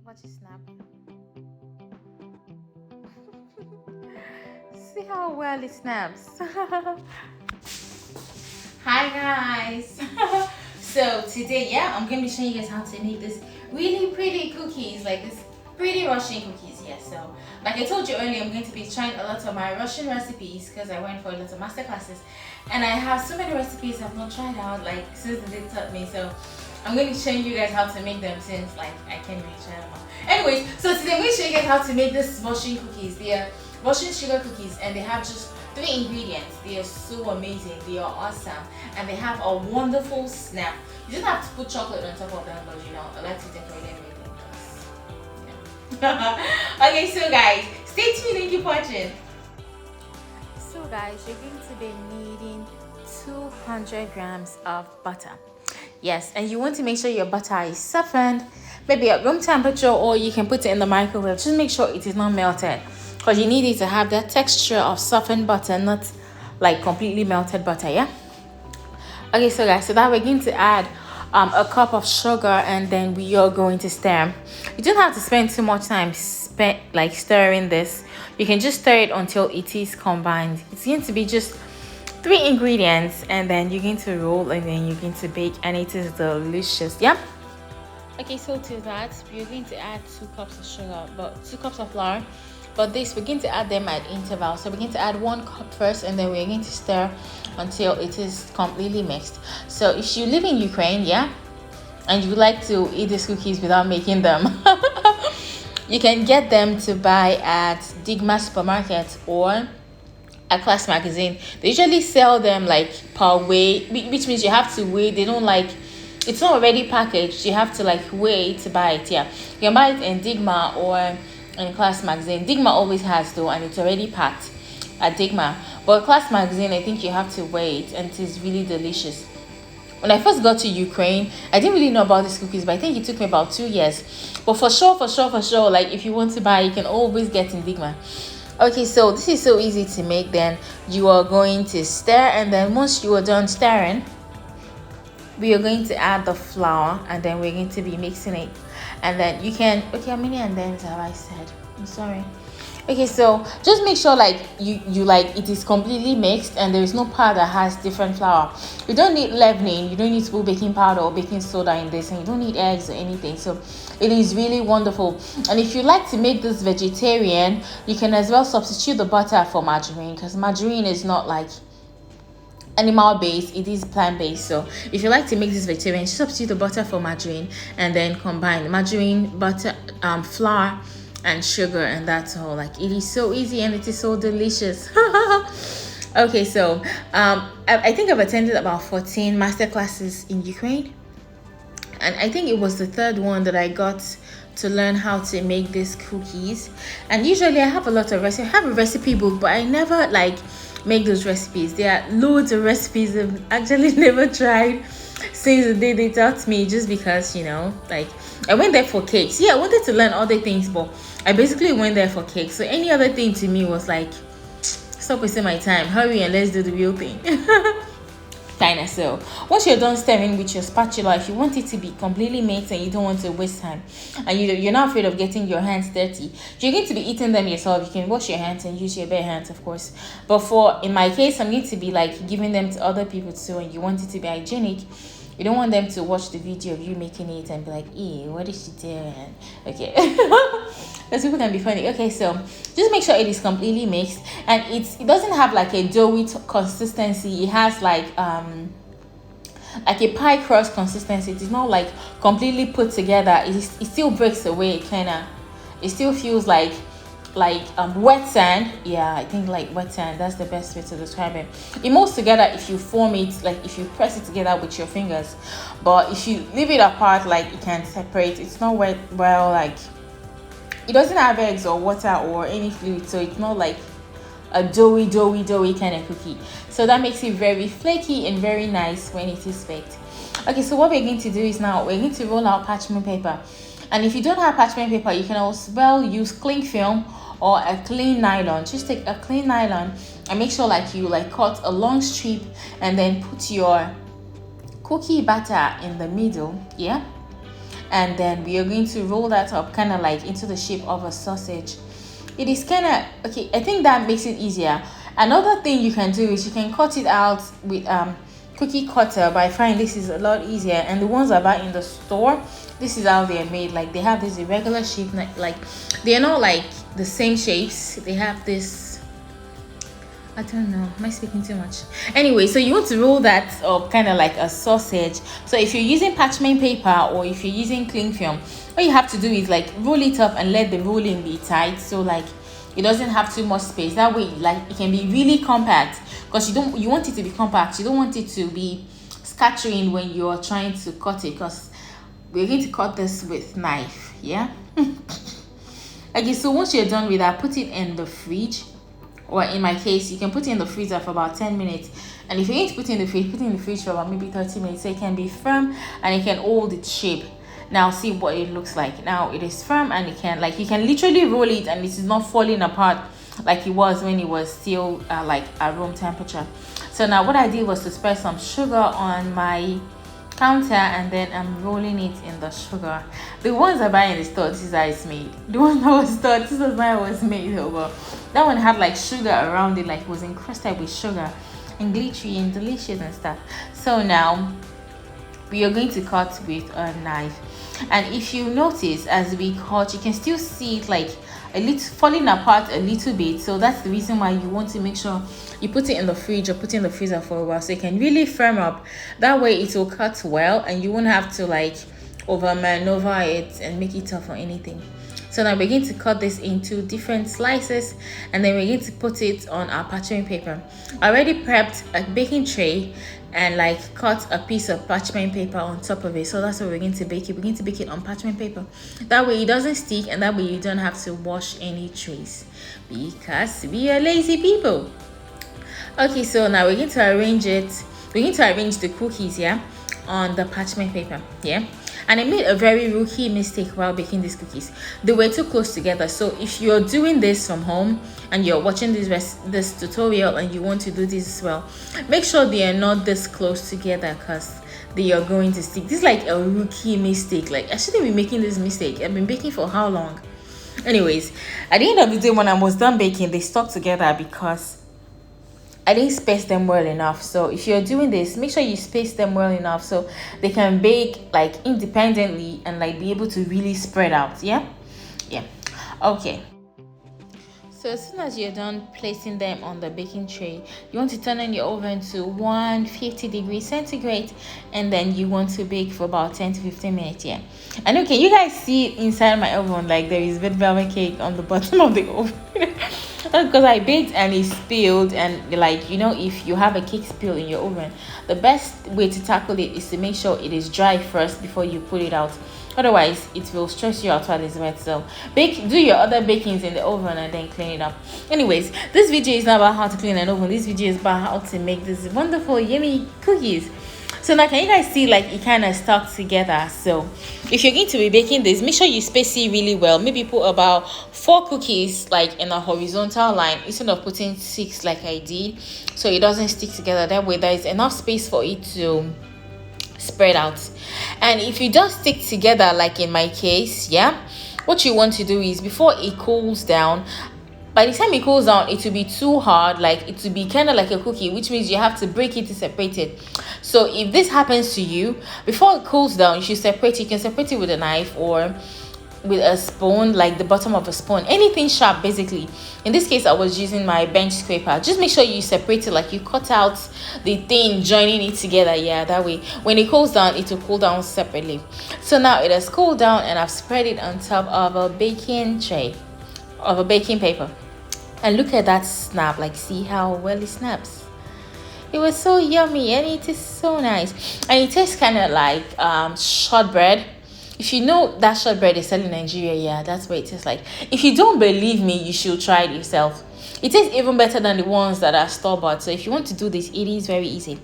Watch it snap. See how well it snaps. Hi guys. So today, yeah, I'm gonna be showing you guys how to make this really pretty cookies, like this pretty Russian cookies. Yeah, so like I told you earlier, I'm going to be trying a lot of my Russian recipes because I went for a lot of master classes, and I have so many recipes I've not tried out like since they taught me. So I'm going to be showing you guys how to make them since like I can't really try them all. Anyways, so today I'm going to show you guys how to make this Russian cookies. They are Russian sugar cookies, and they have just 3 ingredients. They are so amazing, they are awesome, and they have a wonderful snap. You just have to put chocolate on top of them, but you know, I like to decorate everything. Yeah. Okay, so guys, stay tuned and keep watching. So guys, you're going to be needing 200 grams of butter. Yes, and you want to make sure your butter is softened, maybe at room temperature, or you can put it in the microwave. Just make sure it is not melted, because you need it to have that texture of softened butter, not like completely melted butter. Yeah. Okay, so guys, so that we're going to add a cup of sugar, and then we are going to stir. You don't have to spend too much time like stirring this. You can just stir it until it is combined. It's going to be just 3 ingredients, and then you're going to roll, and then you're going to bake, and it is delicious. Yeah. Okay, so to that we're going to add 2 cups of sugar, but 2 cups of flour. But this, we're going to add them at intervals. So we're going to add 1 cup first, and then we're going to stir until it is completely mixed. So if you live in Ukraine, yeah, and you like to eat these cookies without making them, you can get them to buy at Digma supermarket or a class magazine. They usually sell them like per weight, which means you have to weigh. They don't like, it's not already packaged. You have to like weigh to buy it. Yeah, you can buy it in Digma or in class magazine. Digma always has though, and it's already packed at Digma. But class magazine, I think you have to wait, and it is really delicious. When I first got to Ukraine, I didn't really know about these cookies, but I think it took me about 2 years. But for sure, like if you want to buy, you can always get in Digma. Okay, so this is so easy to make. Then you are going to stir, and then once you are done stirring, we are going to add the flour, and then we're going to be mixing it. And then you can, okay, how many and then have I said? I'm sorry. Okay, so just make sure like you like it is completely mixed, and there is no part that has different flour. You don't need leavening, you don't need to put baking powder or baking soda in this, and you don't need eggs or anything. So it is really wonderful. And if you like to make this vegetarian, you can as well substitute the butter for margarine, because margarine is not like animal based, it is plant based. So if you like to make this vegetarian, just substitute the butter for margarine, and then combine margarine, butter, flour and sugar, and that's all. Like, it is so easy, and it is so delicious. Okay, so I think I've attended about 14 master classes in Ukraine, and I think it was the 3rd one that I got to learn how to make these cookies. And usually I have a lot of recipes. I have a recipe book, but I never like make those recipes. There are loads of recipes I've actually never tried since the day they taught me, just because, you know, like I went there for cakes. Yeah, I wanted to learn other things, but I basically went there for cakes. So any other thing to me was like, stop wasting my time, hurry and let's do the real thing. Kinda. So once you're done stirring with your spatula, if you want it to be completely mixed and you don't want to waste time, and you're not afraid of getting your hands dirty, if you're going to be eating them yourself, you can wash your hands and use your bare hands, of course. But for, in my case, I'm going to be like giving them to other people too, and you want it to be hygienic. You don't want them to watch the video of you making it and be like, "Ew, what is she doing?" Okay. Because people can be funny. Okay, so just make sure it is completely mixed, and it doesn't have like a doughy consistency. It has like a pie crust consistency. It is not like completely put together. It still breaks away, kind of. It still feels like wet sand. Yeah, I think like wet sand, that's the best way to describe it. It molds together if you form it, like if you press it together with your fingers, but if you leave it apart, like it can separate. It's not wet, well, like it doesn't have eggs or water or any fluid, so it's not like a doughy kind of cookie. So that makes it very flaky and very nice when it is baked. Okay, so what we're going to do is now we're going to roll out parchment paper. And if you don't have parchment paper, you can also well use cling film or a clean nylon. Just take a clean nylon and make sure like you like cut a long strip, and then put your cookie batter in the middle. Yeah, and then we are going to roll that up kind of like into the shape of a sausage. It is kind of okay. I think that makes it easier. Another thing you can do is you can cut it out with cookie cutter, but I find this is a lot easier. And the ones I buy in the store, this is how they're made. Like they have this irregular shape, like they're not like the same shapes. They have this, I don't know, am I speaking too much? Anyway, so you want to roll that up kind of like a sausage. So if you're using parchment paper or if you're using cling film, all you have to do is like roll it up and let the rolling be tight, so like it doesn't have too much space. That way, like it can be really compact, because you want it to be compact. You don't want it to be scattering when you're trying to cut it, because we're going to cut this with knife. Yeah. Okay, so once you're done with that, put it in the fridge, or in my case you can put it in the freezer for about 10 minutes. And if you're going to put it in the fridge, put it in the fridge for about maybe 30 minutes, so it can be firm and it can hold its shape. Now see what it looks like. Now it is firm and it can, like, you can literally roll it and it is not falling apart like it was when it was still like at room temperature. So now what I did was to spread some sugar on my counter, and then I'm rolling it in the sugar. The ones I buy in the store, this is how it's made. The one that was store, this is how it was made over. That one had like sugar around it, like it was encrusted with sugar and glittery and delicious and stuff. So now we are going to cut with a knife, and if you notice as we cut, you can still see it like a little falling apart a little bit. So that's the reason why you want to make sure you put it in the fridge or put it in the freezer for a while, so it can really firm up. That way it will cut well and you won't have to like over maneuver it and make it tough or anything. So now we're going to cut this into different slices, and then we're going to put it on our parchment paper. I already prepped a baking tray and like cut a piece of parchment paper on top of it. So that's what we're going to bake it. We're going to bake it on parchment paper. That way it doesn't stick, and that way you don't have to wash any trays, because we are lazy people. Okay, so now we're going to arrange it. We're going to arrange the cookies, yeah, on the parchment paper, yeah. And I made a very rookie mistake while baking these cookies. They were too close together. So if you're doing this from home and you're watching this tutorial and you want to do this as well, make sure they are not this close together, because they are going to stick. This is like a rookie mistake. Like, I shouldn't be making this mistake. I've been baking for how long? Anyways, at the end of the day, when I was done baking, they stuck together because I didn't space them well enough. So if you're doing this, make sure you space them well enough so they can bake like independently and like be able to really spread out. Yeah. Okay, so as soon as you're done placing them on the baking tray, you want to turn on your oven to 150 degrees centigrade, and then you want to bake for about 10 to 15 minutes. Yeah. And okay, you guys see inside my oven, like there is red velvet cake on the bottom of the oven. That's because I baked and it spilled. And like, you know, if you have a cake spill in your oven, the best way to tackle it is to make sure it is dry first before you put it out. Otherwise it will stress you out while it's wet. So do your other bakings in the oven and then clean it up. Anyways, this video is not about how to clean an oven. This video is about how to make these wonderful yummy cookies. So now can you guys see like it kind of stuck together? So if you're going to be baking this, make sure you space it really well. Maybe put about 4 cookies like in a horizontal line instead of putting 6 like I did, so it doesn't stick together. That way there is enough space for it to spread out. And if it does stick together like in my case, yeah, what you want to do is before it cools down, by the time it cools down, it will be too hard, like it will be kind of like a cookie, which means you have to break it to separate it. So if this happens to you, before it cools down, you should separate it. You can separate it with a knife or with a spoon, like the bottom of a spoon, anything sharp basically. In this case I was using my bench scraper. Just make sure you separate it, like you cut out the thing joining it together. Yeah, that way when it cools down, it will cool down separately. So now it has cooled down and I've spread it on top of a baking tray of a baking paper, and look at that snap. Like, see how well it snaps. It was so yummy and it is so nice, and it tastes kind of like shortbread. If you know that shortbread is selling in Nigeria, yeah, that's what it tastes like. If you don't believe me, you should try it yourself. It tastes even better than the ones that are store-bought. So if you want to do this, it is very easy.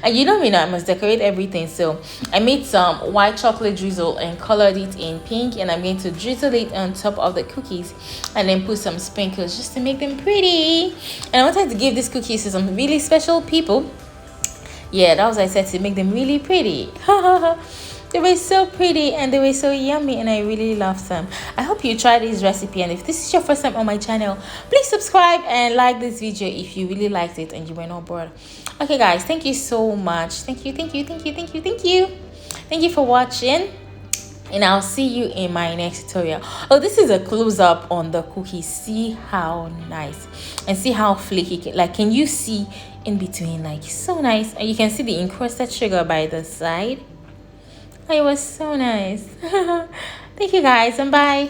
And you know me now, I must decorate everything. So I made some white chocolate drizzle and colored it in pink, and I'm going to drizzle it on top of the cookies and then put some sprinkles just to make them pretty. And I wanted to give these cookies to some really special people. Yeah, that was what I said, to make them really pretty. They were so pretty and they were so yummy, and I really loved them. I hope you try this recipe, and if this is your first time on my channel, please subscribe and like this video if you really liked it and you were not bored. Okay guys, thank you so much. Thank you for watching, and I'll see you in my next tutorial. Oh, this is a close-up on the cookies. See how nice, and see how flaky, like, can you see in between? Like, so nice. And you can see the encrusted sugar by the side. It was so nice. Thank you guys, and bye.